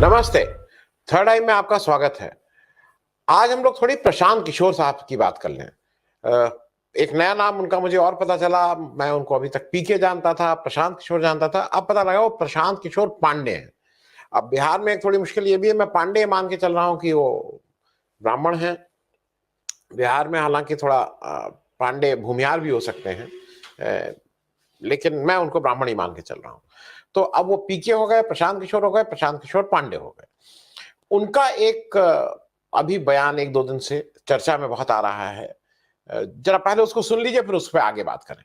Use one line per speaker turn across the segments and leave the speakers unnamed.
नमस्ते। थर्ड आई में आपका स्वागत है। आज हम लोग थोड़ी प्रशांत किशोर साहब की बात कर लें। एक नया नाम उनका मुझे और पता चला। मैं उनको अभी तक पीके जानता था, प्रशांत किशोर जानता था। अब पता लगा वो प्रशांत किशोर पांडे हैं। अब बिहार में एक थोड़ी मुश्किल ये भी है, मैं पांडे मान के चल रहा हूं कि वो ब्राह्मण हैं। बिहार में हालांकि थोड़ा पांडे भूमिहार भी हो सकते हैं, लेकिन मैं उनको ब्राह्मण ही मान के चल रहा हूं। तो अब वो पीके हो गए, प्रशांत किशोर हो गए, प्रशांत किशोर पांडे हो गए। उनका एक अभी बयान एक दो दिन से चर्चा में बहुत आ रहा है। जरा पहले उसको सुन लीजिए, फिर उस पर आगे बात करें।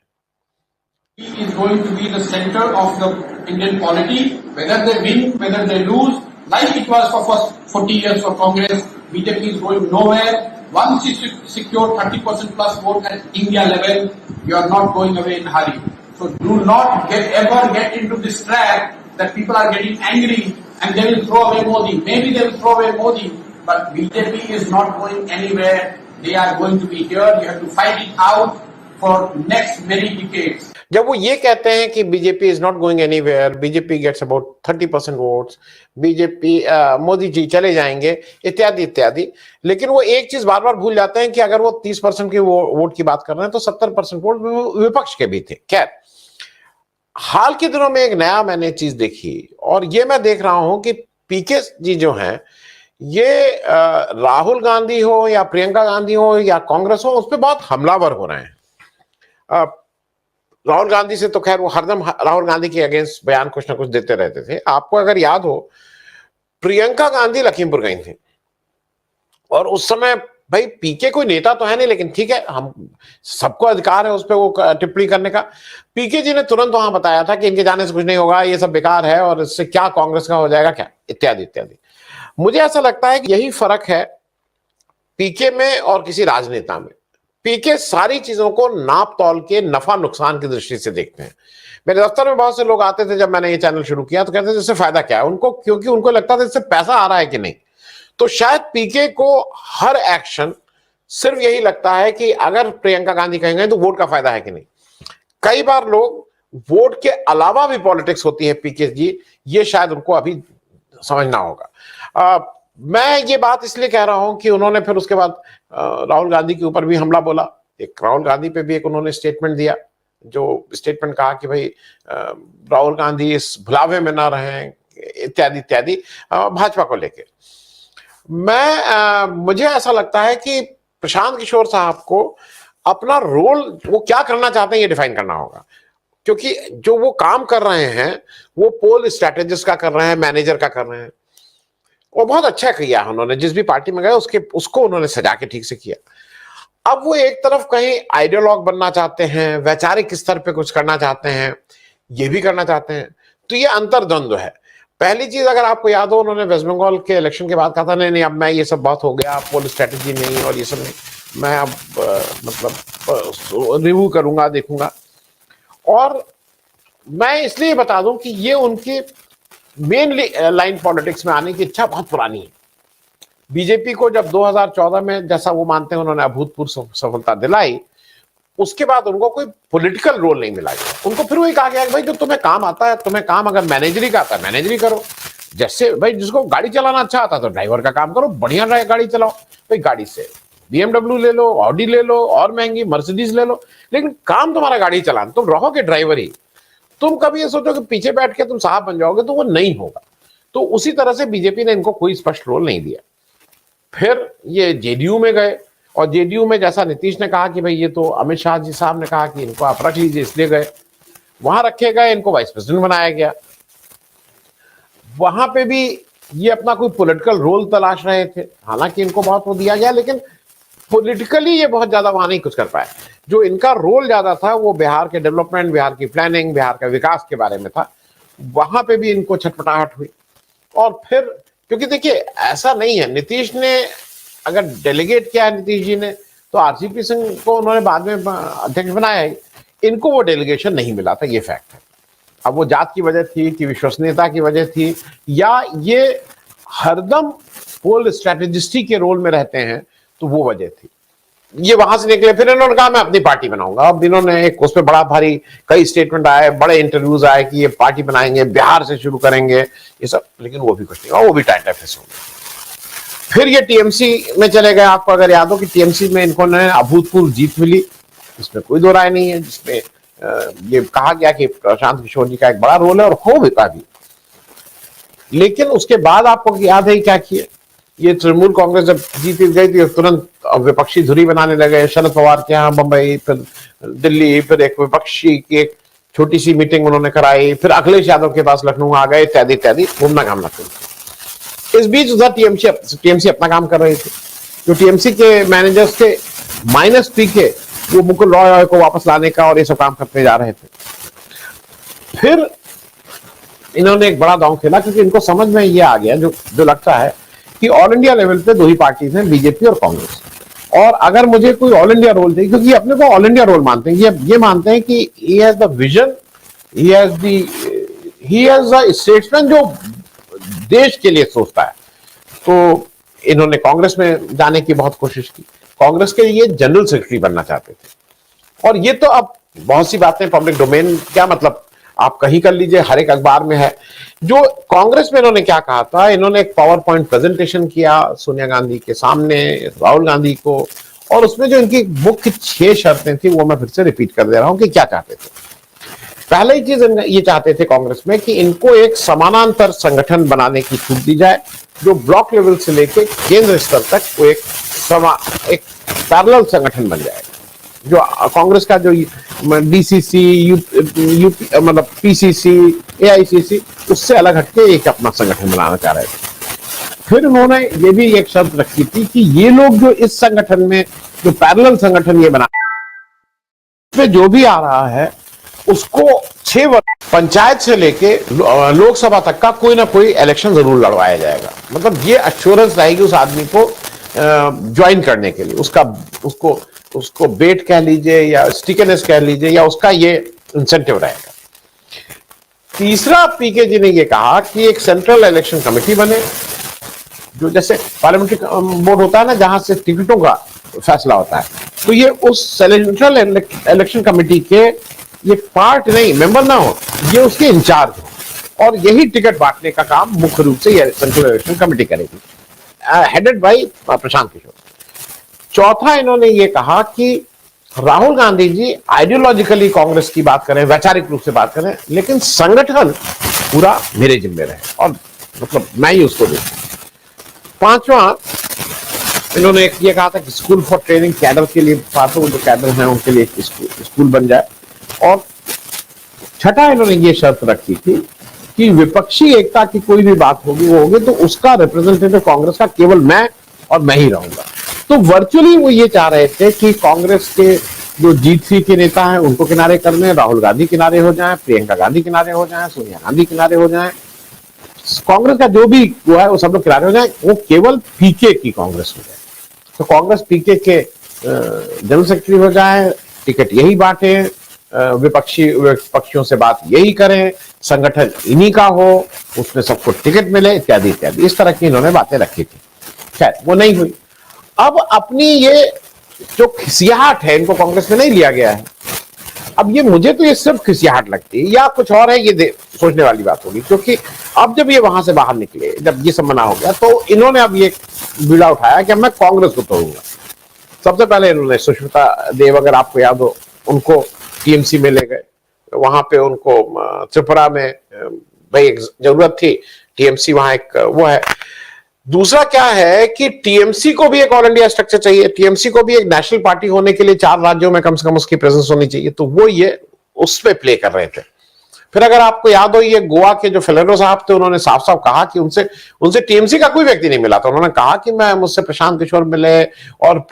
He is going to be the center of the Indian polity, whether they win, whether they lose, like it was for first 40 years of Congress. BJP is going nowhere. Once you secure 30% plus vote at India level, you are not going away in a hurry. So do not ever get into this trap that people are getting angry and they will throw away Modi. Maybe they will throw away Modi, but BJP is not going anywhere. They are going to be here. You have to fight it out for next many decades.
जब वो ये कहते हैं कि BJP is not going anywhere, BJP gets about 30% votes, BJP Modi ji चले जाएंगे इत्यादि इत्यादि, लेकिन वो एक चीज बार बार भूल जाते हैं कि अगर वो 30% की वोट की बात कर रहे हैं तो 70% वोट विपक्ष के भी थे। खैर, हाल के दिनों में एक नया मैंने चीज देखी और ये मैं देख रहा हूं कि पीके जी जो हैं, ये राहुल गांधी हो या प्रियंका गांधी हो या कांग्रेस हो, उस पर बहुत हमलावर हो रहे हैं। राहुल गांधी से तो खैर वो हरदम राहुल गांधी के अगेंस्ट बयान कुछ ना कुछ देते रहते थे। आपको अगर याद हो, प्रियंका गांधी लखीमपुर गई थी और उस समय भाई पीके कोई नेता तो है नहीं, लेकिन ठीक है, हम सबको अधिकार है उस पर वो टिप्पणी करने का। पीके जी ने तुरंत वहां बताया था कि इनके जाने से कुछ नहीं होगा, ये सब बेकार है और इससे क्या कांग्रेस का हो जाएगा क्या, इत्यादि इत्यादि। मुझे ऐसा लगता है कि यही फर्क है पीके में और किसी राजनेता में। पीके सारी चीजों को नाप तौल के नफा नुकसान की दृष्टि से देखते हैं। मेरे दफ्तर में बहुत से लोग आते थे जब मैंने ये चैनल शुरू किया, तो कहते थे इससे फायदा क्या है उनको, क्योंकि उनको लगता था इससे पैसा आ रहा है कि नहीं। तो शायद पीके को हर एक्शन सिर्फ यही लगता है कि अगर प्रियंका गांधी कहेंगे तो वोट का फायदा है कि नहीं। कई बार लोग वोट के अलावा भी पॉलिटिक्स होती है पीके जी, ये शायद उनको अभी समझना होगा। मैं ये बात इसलिए कह रहा हूं कि उन्होंने फिर उसके बाद राहुल गांधी के ऊपर भी हमला बोला। एक राहुल गांधी पे भी एक उन्होंने स्टेटमेंट दिया, जो स्टेटमेंट कहा कि भाई राहुल गांधी इस भुलावे में ना रहें, इत्यादि इत्यादि, भाजपा को लेके। मुझे ऐसा लगता है कि प्रशांत किशोर साहब को अपना रोल, वो क्या करना चाहते हैं ये डिफाइन करना होगा, क्योंकि जो वो काम कर रहे हैं वो पोल स्ट्रेटेजिस्ट का कर रहे हैं, मैनेजर का कर रहे हैं। वो बहुत अच्छा किया उन्होंने, जिस भी पार्टी में गए उसको उन्होंने सजा के ठीक से किया। अब वो एक तरफ कहीं आइडियोलॉग बनना चाहते हैं, वैचारिक स्तर पे कुछ करना चाहते हैं, ये भी करना चाहते हैं, तो ये अंतर्द्वंद है। पहली चीज अगर आपको याद हो, उन्होंने वेस्ट बंगाल के इलेक्शन के बाद कहा था नहीं अब मैं ये सब बात हो गया, पोल स्ट्रेटेजी नहीं और ये सब नहीं, मैं अब मतलब रिव्यू करूंगा, देखूंगा। और मैं इसलिए बता दूं कि ये उनकी मेन लाइन पॉलिटिक्स में आने की इच्छा बहुत पुरानी है। बीजेपी को जब 2014 में, जैसा वो मानते हैं, उन्होंने अभूतपूर्व सफलता दिलाई, उसके बाद उनको कोई पॉलिटिकल रोल नहीं मिला। उनको फिर वही कहा गया कि भाई जो तुम्हें काम आता है, तुम्हें काम अगर मैनेजरी का आता है मैनेजरी करो। जैसे भाई जिसको गाड़ी चलाना अच्छा आता है तो ड्राइवर का काम करो, बढ़िया गाड़ी चलाओ। भाई गाड़ी से BMW ले लो, ऑडी ले लो, और महंगी मर्सिडीज ले लो, लेकिन काम तुम्हारा गाड़ी चलाना, तुम रहोगे ड्राइवर ही। तुम कभी ये सोचो कि पीछे बैठ के तुम साहब बन जाओगे, तो वो नहीं होगा। तो उसी तरह से बीजेपी ने इनको कोई स्पष्ट रोल नहीं दिया। फिर ये जेडीयू में गए और जेडीयू में जैसा नीतीश ने कहा कि भाई ये तो अमित शाह जी साहब ने कहा कि इनको आप रख लीजिए, इसलिए गए, वहां रखे गए, इनको वाइस प्रेसिडेंट बनाया गया। वहां पे भी ये अपना कोई पॉलिटिकल रोल तलाश रहे थे, हालांकि इनको बहुत वो दिया गया, लेकिन पॉलिटिकली ये बहुत ज्यादा वहां नहीं कुछ कर पाए। जो इनका रोल ज्यादा था वो बिहार के डेवलपमेंट, बिहार की प्लानिंग, बिहार का विकास के बारे में था। वहां पे भी इनको छटपटाहट हुई। और फिर क्योंकि देखिए ऐसा नहीं है, नीतीश ने अगर डेलीगेट किया है नीतीश जी ने, तो आरसीपी सिंह को उन्होंने बाद में अध्यक्ष बनाया है, इनको वो डेलीगेशन नहीं मिला था, ये फैक्ट है। अब वो जात की वजह थी कि विश्वसनीयता की वजह थी, या ये हरदम पोल स्ट्रेटेजिस्टी के रोल में रहते हैं, तो वो वजह थी। ये वहां से निकले, फिर इन्होंने कहा मैं अपनी पार्टी बनाऊंगा। अब इन्होंने एक उस पर बड़ा भारी कई स्टेटमेंट आए, बड़े इंटरव्यूज आए कि ये पार्टी बनाएंगे, बिहार से शुरू करेंगे, ये सब, लेकिन वो भी कुछ नहीं हुआ, वो भी टाइट फेस हो गया। फिर ये टीएमसी में चले गए। आपको अगर याद हो कि टीएमसी में इनको अभूतपूर्व जीत मिली, इसमें कोई दो राय नहीं है, जिसमें ये कहा गया कि प्रशांत किशोर जी का एक बड़ा रोल है, और हो भी पाया। लेकिन उसके बाद आपको याद है क्या किया, ये तृणमूल कांग्रेस जब जीत गई थी तुरंत विपक्षी धुरी बनाने लगे। शरद पवार के यहाँ बंबई, फिर दिल्ली, फिर एक विपक्षी की एक छोटी सी मीटिंग उन्होंने कराई, फिर अखिलेश यादव के पास लखनऊ आ गए, इत्यादि इत्यादि, घूमना घामना फिर। इस बीच उधर टीएमसी अपना काम कर रही थी। जो टीएमसी के मैनेजर्स थे माइनस पी के, वो मुकुल रॉय को वापस लाने का और ये सब काम करते जा रहे थे। फिर इन्होंने एक बड़ा दांव खेला, क्योंकि इनको समझ में ये आ गया, जो लगता है कि ऑल इंडिया लेवल पे दो ही पार्टीज हैं, बीजेपी और कांग्रेस। और अगर मुझे कोई ऑल इंडिया रोल चाहिए, क्योंकि अपने को ऑल इंडिया रोल मानते हैं, ये मानते हैं कि he has the vision, he has the statesman जो देश के लिए सोचता है। तो इन्होंने कांग्रेस में जाने की बहुत कोशिश की, कांग्रेस के लिए जनरल सेक्रेटरी बनना चाहते थे। और ये तो अब बहुत सी बातें पब्लिक डोमेन, क्या मतलब आप कहीं कर लीजिए, हर एक अखबार में है। जो कांग्रेस में इन्होंने क्या कहा था, इन्होंने एक पावर पॉइंट प्रेजेंटेशन किया सोनिया गांधी के सामने, राहुल गांधी को, और उसमें जो इनकी मुख्य 6 शर्तें थी वो मैं फिर से रिपीट कर दे रहा हूं कि क्या चाहते थे। पहले ही चीज ये चाहते थे कांग्रेस में कि इनको एक समानांतर संगठन बनाने की छूट दी जाए, जो ब्लॉक लेवल से लेकर केंद्र स्तर तक वो एक पैरेलल संगठन बन जाएगा। जो कांग्रेस का जो डीसीसी, यूपी मतलब पीसीसी, एआईसीसी, उससे अलग हटके एक अपना संगठन बनाना चाह रहे थे। फिर उन्होंने ये भी एक शर्त रखी थी कि ये लोग जो इस संगठन में, जो पैरेलल संगठन ये बना, उसमें जो भी आ रहा है उसको 6 वर्ष पंचायत से लेके लोकसभा तक का कोई ना कोई इलेक्शन जरूर लड़वाया जाएगा। मतलब ये एश्योरेंस रहेगी उस आदमी को ज्वाइन करने के लिए, उसको बेट कह लीजिए या स्टिकनेस कह लीजिए, या उसका ये इंसेंटिव रहेगा। तीसरा, पीके जी ने ये कहा कि एक सेंट्रल इलेक्शन कमेटी बने, जो जैसे पार्लियामेंट्री बोर्ड होता है ना, जहां से टिकटों का फैसला होता है, तो ये उस सेंट्रल इलेक्शन कमेटी के ये पार्ट नहीं, मेंबर ना हो, ये उसके इंचार्ज हो, और यही टिकट बांटने का काम मुख्य रूप से ये सेंट्रल इलेक्शन कमेटी करेगी, हेडेड बाय प्रशांत किशोर। चौथा, इन्होंने ये कहा कि राहुल गांधी जी आइडियोलॉजिकली कांग्रेस की बात करें, वैचारिक रूप से बात करें, लेकिन संगठन पूरा मेरे जिम्मे रहे, और मतलब मैं ही उसको दूं। पांचवा, इन्होंने ये कहा था कि स्कूल फॉर ट्रेनिंग कैडर के लिए, पार्टों जो कैडर हैं उनके लिए स्कूल बन जाए। और छठा, इन्होंने ये शर्त रखी थी कि विपक्षी एकता की कोई भी बात होगी, वो होगी तो उसका रिप्रेजेंटेटिव कांग्रेस का केवल मैं और मैं ही रहूंगा। तो वर्चुअली वो ये चाह रहे थे कि कांग्रेस के जो G3 के नेता हैं उनको किनारे कर लें, राहुल गांधी किनारे हो जाएं, प्रियंका गांधी किनारे हो जाएं, सोनिया गांधी किनारे हो जाएं, कांग्रेस का जो भी वो है वो सब लोग किनारे हो जाएं, वो केवल पीके की कांग्रेस हो जाए। तो कांग्रेस पीके के जनरल सेक्रेटरी हो जाए, टिकट यही बांटे, विपक्षियों से बात यही करें, संगठन इन्हीं का हो, उसमें सबको टिकट मिले, इत्यादि इत्यादि, इस तरह की इन्होंने बातें रखी थी। खैर वो नहीं हुई। अब अपनी ये जो खिसियाहट है, इनको कांग्रेस में नहीं लिया गया है। अब ये मुझे तो ये सिर्फ खिसियाहट लगती है, या कुछ और है, ये सोचने वाली बात होगी। क्योंकि अब जब ये वहां से बाहर निकले, जब ये सब मना हो गया, तो इन्होंने अब ये बीड़ा उठाया कि मैं कांग्रेस को तोड़ूंगा। सबसे पहले इन्होंने सुष्मिता देव, अगर आपको याद हो, उनको टीएमसी में ले गए, वहां पे उनको त्रिपुरा में भाई एक जरूरत थी, टीएमसी वहां एक वो है। दूसरा क्या है कि टीएमसी को भी एक ऑल इंडिया स्ट्रक्चर चाहिए, टीएमसी को भी एक नेशनल पार्टी होने के लिए 4 राज्यों में कम से कम उसकी प्रेजेंस होनी चाहिए, तो वो ये उस पे प्ले कर रहे थे। फिर अगर आपको याद हो, ये गोवा के जो फेलेरो साहब थे, उन्होंने साफ साफ कहा कि उनसे टीएमसी का कोई व्यक्ति नहीं मिला था। उन्होंने कहा कि मुझसे प्रशांत किशोर मिले, और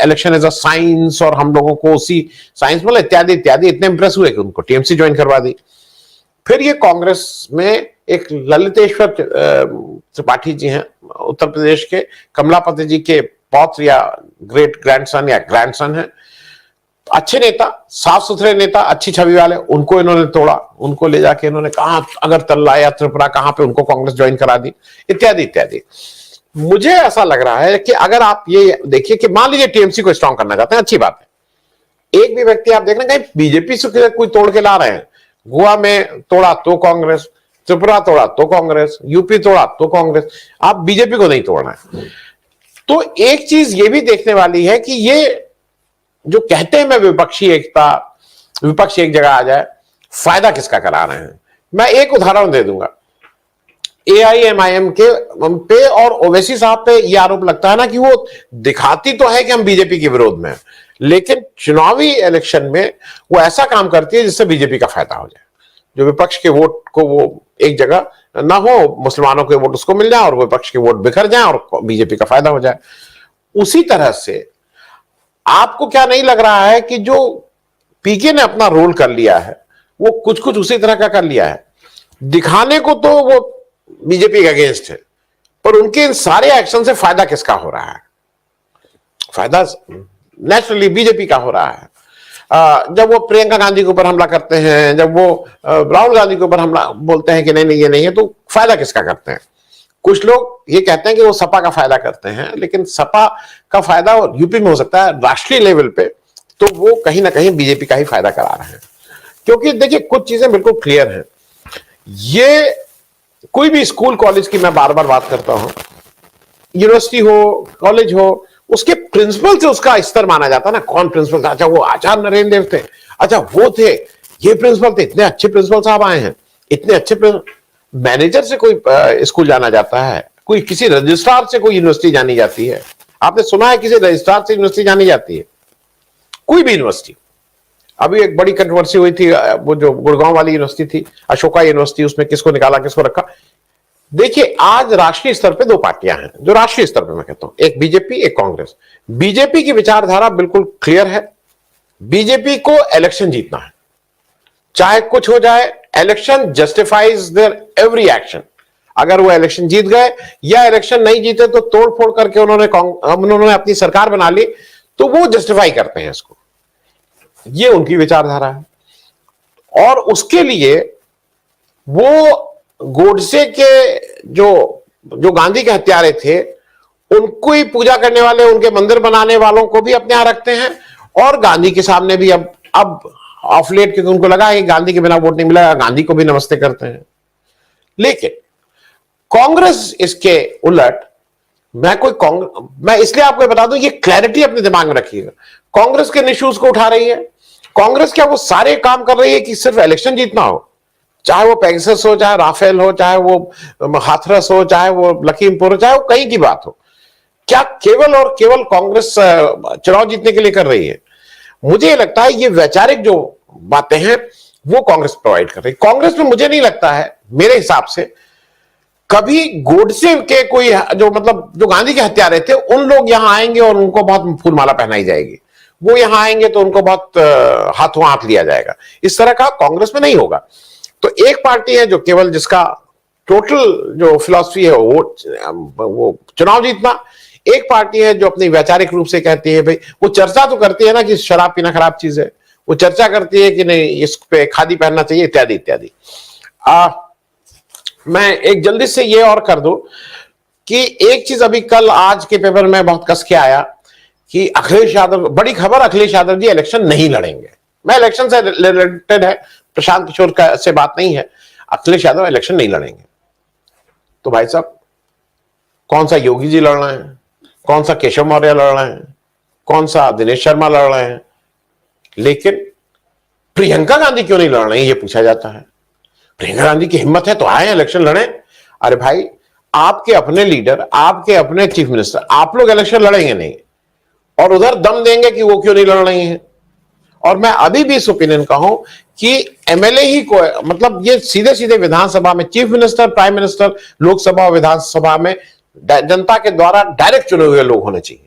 इलेक्शन इज अ साइंस, और हम लोगों को उसी साइंस मिले, इत्यादि इत्यादि। इतने इंप्रेस हुए कि उनको टीएमसी ज्वाइन करवा दी। फिर ये कांग्रेस में एक ललितेश्वर त्रिपाठी जी हैं, उत्तर प्रदेश के कमलापति जी के पौत्र या ग्रेट ग्रैंडसन या ग्रैंडसन है, अच्छे नेता, साफ सुथरे नेता, अच्छी छवि वाले, उनको इन्होंने तोड़ा। उनको ले जाके इन्होंने कहा अगर तल्ला या त्रिपुरा कहां पे, उनको कांग्रेस ज्वाइन करा दी, इत्यादि इत्यादि। मुझे ऐसा लग रहा है कि अगर आप ये देखिए कि मान लीजिए टीएमसी को स्ट्रांग करना चाहते हैं, अच्छी बात है। एक भी व्यक्ति आप देखना कहीं बीजेपी से कोई तोड़ के ला रहे हैं। गोवा में तोड़ा तो कांग्रेस, त्रिपुरा तोड़ा तो कांग्रेस, यूपी तोड़ा तो कांग्रेस, आप बीजेपी को नहीं तोड़ना है। तो एक चीज ये भी देखने वाली है कि ये जो कहते हैं मैं विपक्षी एकता, विपक्ष एक जगह आ जाए, फायदा किसका करा रहे हैं। मैं एक उदाहरण दे दूंगा। एआईएमआईएम के पे और ओवैसी साहब पे ये आरोप लगता है ना कि वो दिखाती तो है कि हम बीजेपी के विरोध में, लेकिन चुनावी इलेक्शन में वो ऐसा काम करती है जिससे बीजेपी का फायदा हो जाए। जो विपक्ष के वोट को वो एक जगह ना हो, मुसलमानों के वोट उसको मिल जाए और विपक्ष के वोट बिखर जाए और बीजेपी का फायदा हो जाए। उसी तरह से आपको क्या नहीं लग रहा है कि जो पीके ने अपना रोल कर लिया है वो कुछ कुछ उसी तरह का कर लिया है। दिखाने को तो वो बीजेपी के अगेंस्ट है, पर उनके इन सारे एक्शन से फायदा किसका हो रहा है? फायदा नेचुरली बीजेपी का हो रहा है। जब वो प्रियंका गांधी के ऊपर हमला करते हैं, जब वो राहुल गांधी के ऊपर हमला बोलते हैं कि नहीं नहीं ये नहीं है, तो फायदा किसका करते हैं? कुछ लोग ये कहते हैं कि वो सपा का फायदा करते हैं, लेकिन सपा का फायदा यूपी में हो सकता है, राष्ट्रीय लेवल पे तो वो कहीं ना कहीं बीजेपी का ही फायदा करा रहे हैं। क्योंकि देखिए कुछ चीजें बिल्कुल क्लियर हैं। ये कोई भी स्कूल कॉलेज की मैं बार बार बात करता हूं, यूनिवर्सिटी हो, कॉलेज हो, उसके प्रिंसिपल से उसका स्तर माना जाता है ना। कौन प्रिंसिपल था? अच्छा वो आचार्य नरेंद्र देव थे, अच्छा वो थे, ये प्रिंसिपल थे, इतने अच्छे प्रिंसिपल साहब आए हैं, इतने अच्छे मैनेजर से कोई स्कूल जाना जाता है, कोई किसी रजिस्ट्रार से कोई यूनिवर्सिटी जानी जाती है? आपने सुना है किसी रजिस्ट्रार से यूनिवर्सिटी जानी जाती है? कोई भी यूनिवर्सिटी। अभी एक बड़ी कंट्रोवर्सी हुई थी, वो जो गुड़गांव वाली यूनिवर्सिटी थी, अशोका यूनिवर्सिटी, उसमें किसको निकाला किसको रखा। देखिए आज राष्ट्रीय स्तर पे दो पार्टियां हैं, जो राष्ट्रीय स्तर पे मैं कहता हूं, एक बीजेपी एक कांग्रेस। बीजेपी की विचारधारा बिल्कुल क्लियर है, बीजेपी को इलेक्शन जीतना है, चाहे कुछ हो जाए। Election justifies their every action. अगर वो इलेक्शन जीत गए या इलेक्शन नहीं जीते तो तोड़ फोड़ करके उन्होंने अपनी सरकार बना ली, तो वो जस्टिफाई करते हैं इसको। ये उनकी विचारधारा है। और उसके लिए वो गोडसे के जो गांधी के हत्यारे थे उनको ही पूजा करने वाले, उनके मंदिर बनाने वालों को भी अपने यहां रखते हैं, और गांधी के सामने भी अब ऑफ लेट, क्योंकि उनको लगा कि गांधी के बिना वोट नहीं मिला, गांधी को भी नमस्ते करते हैं। लेकिन कांग्रेस इसके उलट, मैं इसलिए आपको बता दूं, ये क्लैरिटी अपने दिमाग में रखिएगा। कांग्रेस के इश्यूज को उठा रही है। कांग्रेस क्या वो सारे काम कर रही है कि सिर्फ इलेक्शन जीतना हो? चाहे वो पेगासस हो, चाहे राफेल हो, चाहे वो हाथरस हो, चाहे वो लखीमपुर हो, चाहे वो कहीं की बात हो, क्या केवल और केवल कांग्रेस चुनाव जीतने के लिए कर रही है? मुझे लगता है ये वैचारिक जो बातें हैं वो कांग्रेस प्रोवाइड कर रही है। कांग्रेस में मुझे नहीं लगता है, मेरे हिसाब से, कभी गोडसे के कोई जो गांधी के हत्यारे थे उन लोग यहां आएंगे और उनको बहुत फूलमाला पहनाई जाएगी। वो यहां आएंगे तो उनको बहुत हाथों हाथ लिया जाएगा। इस तरह का कांग्रेस में नहीं होगा। तो एक पार्टी है जो केवल, जिसका टोटल जो फिलॉसफी है वो चुनाव जीतना। एक पार्टी है जो अपनी वैचारिक रूप से कहती है, भाई वो चर्चा तो करती है ना कि शराब पीना खराब चीज है, वो चर्चा करती है कि नहीं इस पे खादी पहनना चाहिए, इत्यादि इत्यादि। मैं एक जल्दी से ये और कर दूं कि एक चीज अभी कल आज के पेपर में बहुत कस के आया कि अखिलेश यादव, बड़ी खबर, अखिलेश यादव जी इलेक्शन नहीं लड़ेंगे। मैं इलेक्शन से रिलेटेड है, प्रशांत किशोर का से बात नहीं है। अखिलेश यादव इलेक्शन नहीं लड़ेंगे। तो भाई साहब, कौन सा योगी जी लड़ रहे हैं, कौन सा केशव मौर्य लड़ रहे हैं, कौन सा दिनेश शर्मा लड़ रहे हैं, लेकिन प्रियंका गांधी क्यों नहीं लड़ रही है ये पूछा जाता है। प्रियंका गांधी की हिम्मत है तो आए इलेक्शन लड़े। अरे भाई, आपके अपने लीडर, आपके अपने चीफ मिनिस्टर, आप लोग इलेक्शन लड़ेंगे नहीं और उधर दम देंगे कि वो क्यों नहीं लड़ रही हैं। और मैं अभी भी इस ओपिनियन का हूं कि एमएलए ही को, मतलब ये सीधे सीधे विधानसभा में chief minister, prime minister, Lok Sabha और विधानसभा में जनता के द्वारा डायरेक्ट चुने हुए लोग होने चाहिए,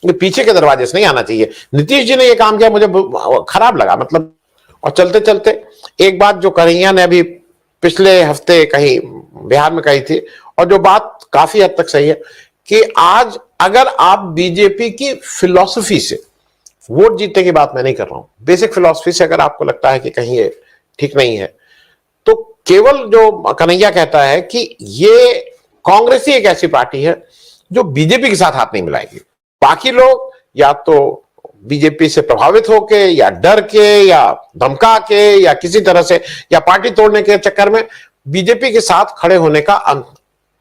ये पीछे के दरवाजे से नहीं आना चाहिए। नीतीश जी ने ये काम किया, मुझे खराब लगा, मतलब। और चलते चलते एक बात जो कन्हैया ने अभी पिछले हफ्ते कहीं बिहार में कही थी, और जो बात काफी हद तक सही है, कि आज अगर आप बीजेपी की फिलॉसफी से, वोट जीतने की बात मैं नहीं कर रहा हूं, बेसिक फिलॉसफी से अगर आपको लगता है कि कहीं ये ठीक नहीं है, तो केवल जो कन्हैया कहता है कि ये कांग्रेस ही एक ऐसी पार्टी है जो बीजेपी के साथ हाथ नहीं मिलाएंगे। बाकी लोग या तो बीजेपी से प्रभावित होके या डर के या धमका के या किसी तरह से या पार्टी तोड़ने के चक्कर में बीजेपी के साथ खड़े होने का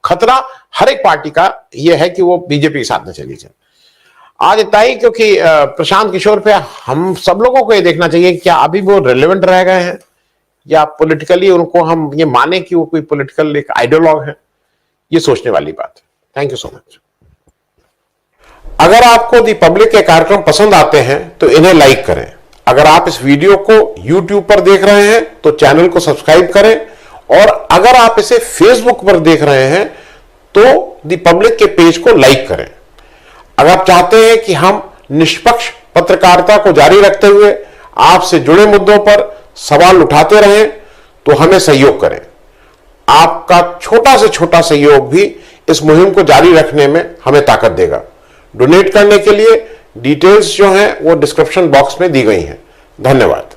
खतरा हर एक पार्टी का यह है कि वो बीजेपी के साथ न चली जाए। आज इतना ही, क्योंकि प्रशांत किशोर पे हम सब लोगों को ये देखना चाहिए कि क्या अभी वो रिलेवेंट रह गए हैं या पॉलिटिकली उनको हम ये माने कि वो कोई पॉलिटिकल एक आइडियोलॉग है। ये सोचने वाली बात है। Thank you so much. अगर आपको दी पब्लिक के कार्यक्रम पसंद आते हैं तो इन्हें लाइक करें। अगर आप इस वीडियो को YouTube पर देख रहे हैं तो चैनल को सब्सक्राइब करें, और अगर आप इसे Facebook पर देख रहे हैं तो दी पब्लिक के पेज को लाइक करें। अगर आप चाहते हैं कि हम निष्पक्ष पत्रकारिता को जारी रखते हुए आपसे जुड़े मुद्दों पर सवाल उठाते रहें तो हमें सहयोग करें। आपका छोटा से छोटा सहयोग भी इस मुहिम को जारी रखने में हमें ताकत देगा। डोनेट करने के लिए डिटेल्स जो हैं वो डिस्क्रिप्शन बॉक्स में दी गई हैं। धन्यवाद।